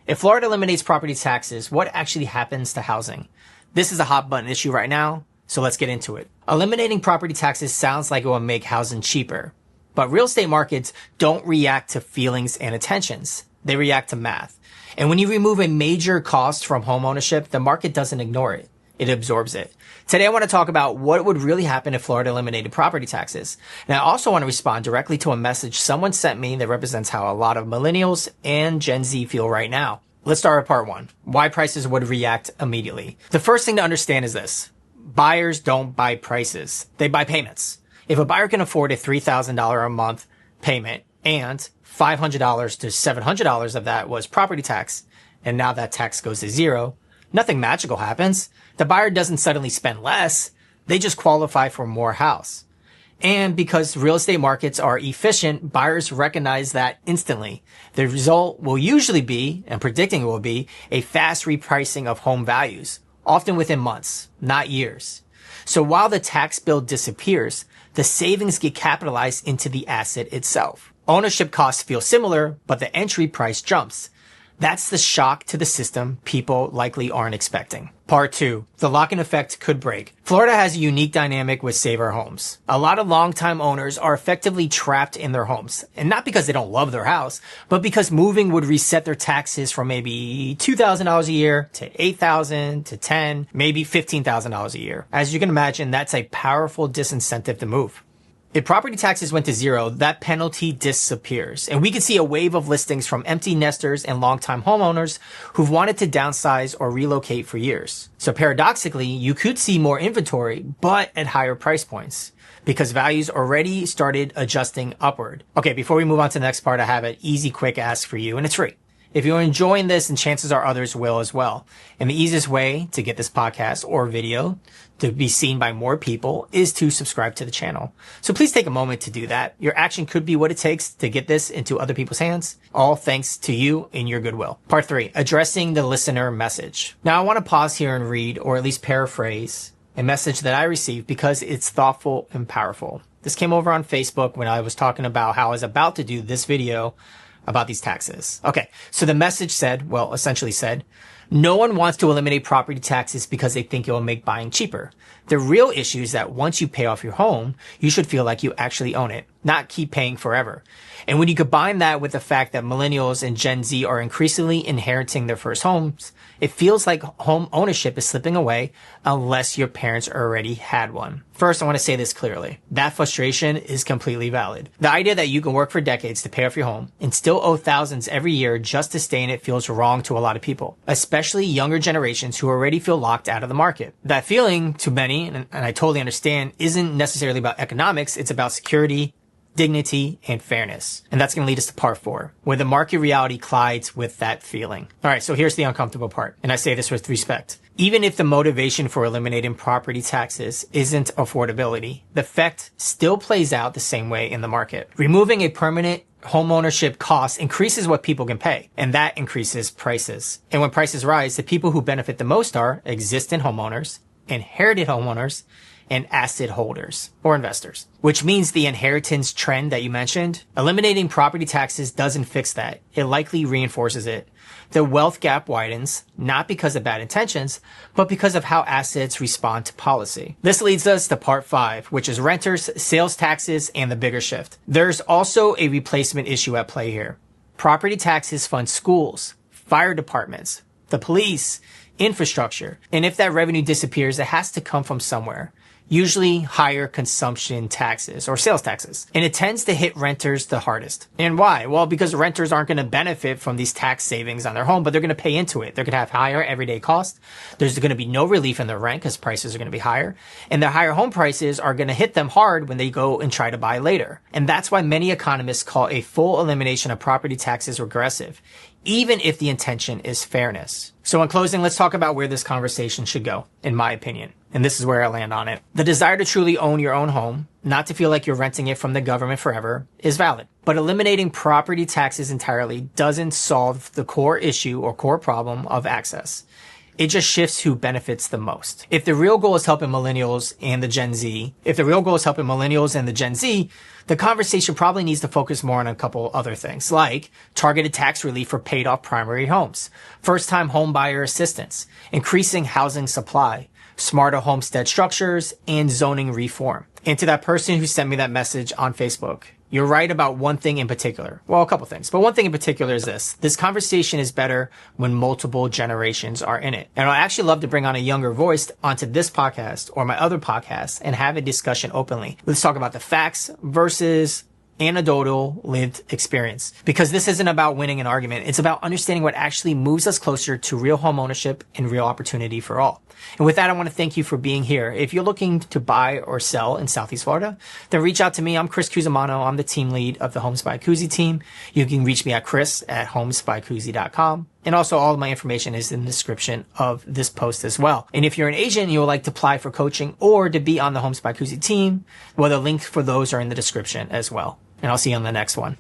If Florida eliminates property taxes, what actually happens to housing? This is a hot button issue right now, so let's get into it. Eliminating property taxes sounds like it will make housing cheaper, but real estate markets don't react to feelings and intentions. They react to math. And when you remove a major cost from homeownership, the market doesn't ignore it. It absorbs it. Today, I want to talk about what would really happen if Florida eliminated property taxes. And I also want to respond directly to a message someone sent me that represents how a lot of millennials and Gen Z feel right now. Let's start with part one. Why prices would react immediately. The first thing to understand is this. Buyers don't buy prices. They buy payments. If a buyer can afford a $3,000 a month payment and $500 to $700 of that was property tax, and now that tax goes to zero, nothing magical happens. The buyer doesn't suddenly spend less. They just qualify for more house. And because real estate markets are efficient, buyers recognize that instantly. The result will usually be, and predicting it will be, a fast repricing of home values, often within months, not years. So while the tax bill disappears, the savings get capitalized into the asset itself. Ownership costs feel similar, but the entry price jumps. That's the shock to the system people likely aren't expecting. Part two, the lock-in effect could break. Florida has a unique dynamic with Save Our Homes. A lot of longtime owners are effectively trapped in their homes. And not because they don't love their house, but because moving would reset their taxes from maybe $2,000 a year to $8,000 to $10,000, maybe $15,000 a year. As you can imagine, that's a powerful disincentive to move. If property taxes went to zero, that penalty disappears. And we could see a wave of listings from empty nesters and longtime homeowners who've wanted to downsize or relocate for years. So paradoxically, you could see more inventory, but at higher price points because values already started adjusting upward. Okay, before we move on to the next part, I have an easy, quick ask for you, and it's free. If you're enjoying this, and chances are others will as well. And the easiest way to get this podcast or video to be seen by more people is to subscribe to the channel. So please take a moment to do that. Your action could be what it takes to get this into other people's hands. All thanks to you and your goodwill. Part three, addressing the listener message. Now I want to pause here and read, or at least paraphrase, a message that I received because it's thoughtful and powerful. This came over on Facebook when I was talking about how I was about to do this video about these taxes. Okay, so the message said, well, essentially said, no one wants to eliminate property taxes because they think it will make buying cheaper. The real issue is that once you pay off your home, you should feel like you actually own it, not keep paying forever. And when you combine that with the fact that millennials and Gen Z are increasingly inheriting their first homes, it feels like home ownership is slipping away unless your parents already had one. First, I want to say this clearly. That frustration is completely valid. The idea that you can work for decades to pay off your home and still owe thousands every year just to stay in it feels wrong to a lot of people, especially younger generations who already feel locked out of the market. That feeling, to many, and I totally understand, isn't necessarily about economics. It's about security, dignity, and fairness. And that's going to lead us to part four, where the market reality collides with that feeling. All right, so here's the uncomfortable part. And I say this with respect. Even if the motivation for eliminating property taxes isn't affordability, the effect still plays out the same way in the market. Removing a permanent homeownership cost increases what people can pay, and that increases prices. And when prices rise, the people who benefit the most are existing homeowners, inherited homeowners, and asset holders or investors, which means the inheritance trend that you mentioned, eliminating property taxes doesn't fix that. It likely reinforces it. The wealth gap widens, not because of bad intentions, but because of how assets respond to policy. This leads us to part five, which is renters, sales taxes, and the bigger shift. There's also a replacement issue at play here. Property taxes fund schools, fire departments, the police, infrastructure. And if that revenue disappears, it has to come from somewhere. Usually higher consumption taxes or sales taxes. And it tends to hit renters the hardest. And why? Well, because renters aren't going to benefit from these tax savings on their home, but they're going to pay into it. They're going to have higher everyday costs. There's going to be no relief in their rent because prices are going to be higher. And their higher home prices are going to hit them hard when they go and try to buy later. And that's why many economists call a full elimination of property taxes regressive, even if the intention is fairness. So in closing, let's talk about where this conversation should go, in my opinion. And this is where I land on it. The desire to truly own your own home, not to feel like you're renting it from the government forever, is valid. But eliminating property taxes entirely doesn't solve the core issue or core problem of access. It just shifts who benefits the most. If the real goal is helping millennials and the Gen Z, the conversation probably needs to focus more on a couple other things, like targeted tax relief for paid off primary homes, first-time home buyer assistance, increasing housing supply, smarter homestead structures, and zoning reform. And to that person who sent me that message on Facebook, you're right about one thing in particular. Well, a couple things, but one thing in particular is this. This conversation is better when multiple generations are in it. And I'd actually love to bring on a younger voice onto this podcast or my other podcasts and have a discussion openly. Let's talk about the facts versus anecdotal lived experience, because this isn't about winning an argument. It's about understanding what actually moves us closer to real home ownership and real opportunity for all. And with that, I want to thank you for being here. If you're looking to buy or sell in Southeast Florida, then reach out to me. I'm Chris Cusimano. I'm the team lead of the Homes by Cusi team. You can reach me at chris@homesbycusi.com. And also all of my information is in the description of this post as well. And if you're an agent and you would like to apply for coaching or to be on the Homes by Cusi team, well, the links for those are in the description as well. And I'll see you on the next one.